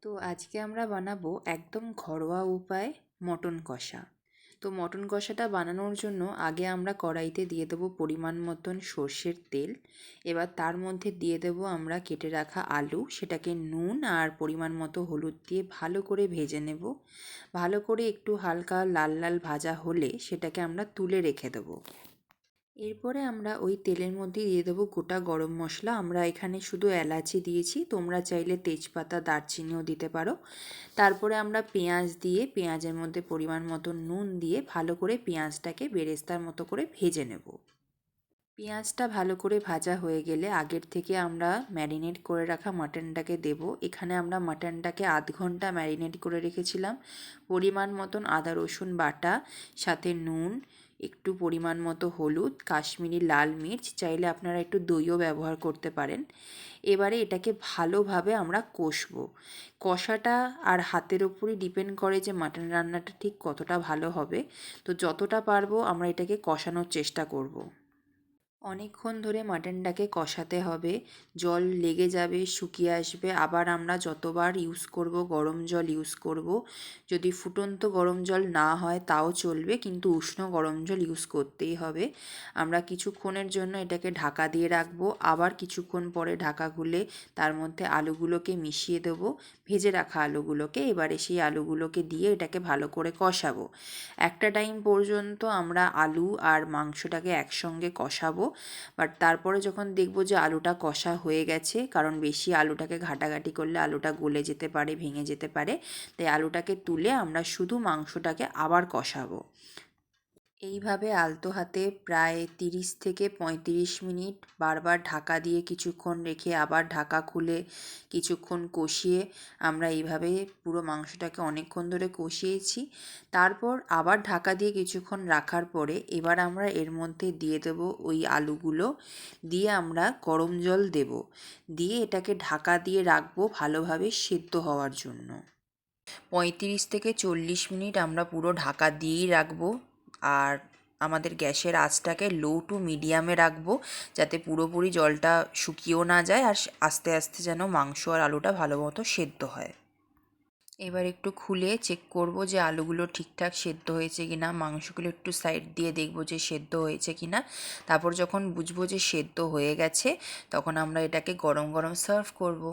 তো আজকে আমরা বানাবো একদম ঘরোয়া উপায়ে মটন কষা। তো মটন কষাটা বানানোর জন্য আগে আমরা কড়াইতে দিয়ে দেবো পরিমাণ মতন সর্ষের তেল। এবার তার মধ্যে দিয়ে দেবো আমরা কেটে রাখা আলু, সেটাকে নুন আর পরিমাণ মতো হলুদ দিয়ে ভালো করে ভেজে নেব। ভালো করে একটু হালকা লাল লাল ভাজা হলে সেটাকে আমরা তুলে রেখে দেবো। এরপরে আমরা ওই তেলের মধ্যে দিয়ে দেবো গোটা গরম মশলা। আমরা এখানে শুধু এলাচি দিয়েছি, তোমরা চাইলে তেজপাতা দারচিনিও দিতে পারো। তারপরে আমরা পেঁয়াজ দিয়ে পেঁয়াজের মধ্যে পরিমাণ মতো নুন দিয়ে ভালো করে পেঁয়াজটাকে বেরেস্তার মতো করে ভেজে নেব। পেঁয়াজটা ভালো করে ভাজা হয়ে গেলে আগের থেকে আমরা ম্যারিনেট করে রাখা মাটনটাকে দেব। এখানে আমরা মাটনটাকে আধ ঘন্টা ম্যারিনেট করে রেখেছিলাম। পরিমাণ মতন আদা রসুন বাটা, সাথে নুন, একটু পরিমাণ মতো হলুদ, কাশ্মীরি লাল মির্চ, চাইলে আপনারা একটু দইও ব্যবহার করতে পারেন। এবারে এটাকে ভালোভাবে আমরা কষবো। কষাটা আর হাতের ওপরই ডিপেন্ড করে যে মাটন রান্নাটা ঠিক কতটা ভালো হবে। তো যতটা পারবো আমরা এটাকে কষানোর চেষ্টা করব। অনেকক্ষণ ধরে মাটনটাকে কষাতে হবে, জল লেগে যাবে, শুকিয়ে আসবে। আবার আমরা যতবার ইউজ করব গরম জল ইউজ করব। যদি ফুটন্ত গরম জল না হয় তাও চলবে, কিন্তু উষ্ণ গরম জল ইউজ করতেই হবে। আমরা কিছুক্ষণের জন্য এটাকে ঢাকা দিয়ে রাখবো। আবার কিছুক্ষণ পরে ঢাকা খুলে তার মধ্যে আলুগুলোকে মিশিয়ে দেবো, ভেজে রাখা আলুগুলোকে। এবারে সেই আলুগুলোকে দিয়ে এটাকে ভালো করে কষাবো। একটা টাইম পর্যন্ত আমরা আলু আর মাংসটাকে একসঙ্গে কষাবো। বাট তারপরে যখন দেখব যে আলুটা কষা হয়ে গেছে, কারণ বেশি আলুটাকে ঘাটাঘাটি করলে আলুটা গলে যেতে পারে, ভেঙে যেতে পারে, তাই আলুটাকে তুলে আমরা শুধু মাংসটাকে আবার কষাবো। এইভাবে আলতো হাতে প্রায় 30 থেকে 35 মিনিট বারবার ঢাকা দিয়ে কিছুক্ষণ রেখে আবার ঢাকা খুলে কিছুক্ষণ কষিয়ে আমরা এইভাবে পুরো মাংসটাকে অনেকক্ষণ ধরে কষিয়েছি। তারপর আবার ঢাকা দিয়ে কিছুক্ষণ রাখার পরে এবার আমরা এর মধ্যে দিয়ে দেবো ওই আলুগুলো, দিয়ে আমরা গরম জল দেব, দিয়ে এটাকে ঢাকা দিয়ে রাখবো ভালোভাবে সেদ্ধ হওয়ার জন্য। 35 থেকে 40 মিনিট আমরা পুরো ঢাকা দিয়েই রাখবো। আর আমাদের গ্যাসের আঁচটাকে লো টু মিডিয়ামে রাখবো, যাতে পুরোপুরি জলটা শুকিয়েও না যায় আর আস্তে আস্তে যেন মাংস আর আলুটা ভালো মতো সেদ্ধ হয়। এবার একটু খুলে চেক করব যে আলুগুলো ঠিকঠাক সেদ্ধ হয়েছে কি না, মাংসগুলো একটু সাইড দিয়ে দেখব যে সেদ্ধ হয়েছে কি না। তারপর যখন বুঝবো যে সেদ্ধ হয়ে গেছে, তখন আমরা এটাকে গরম গরম সার্ভ করব।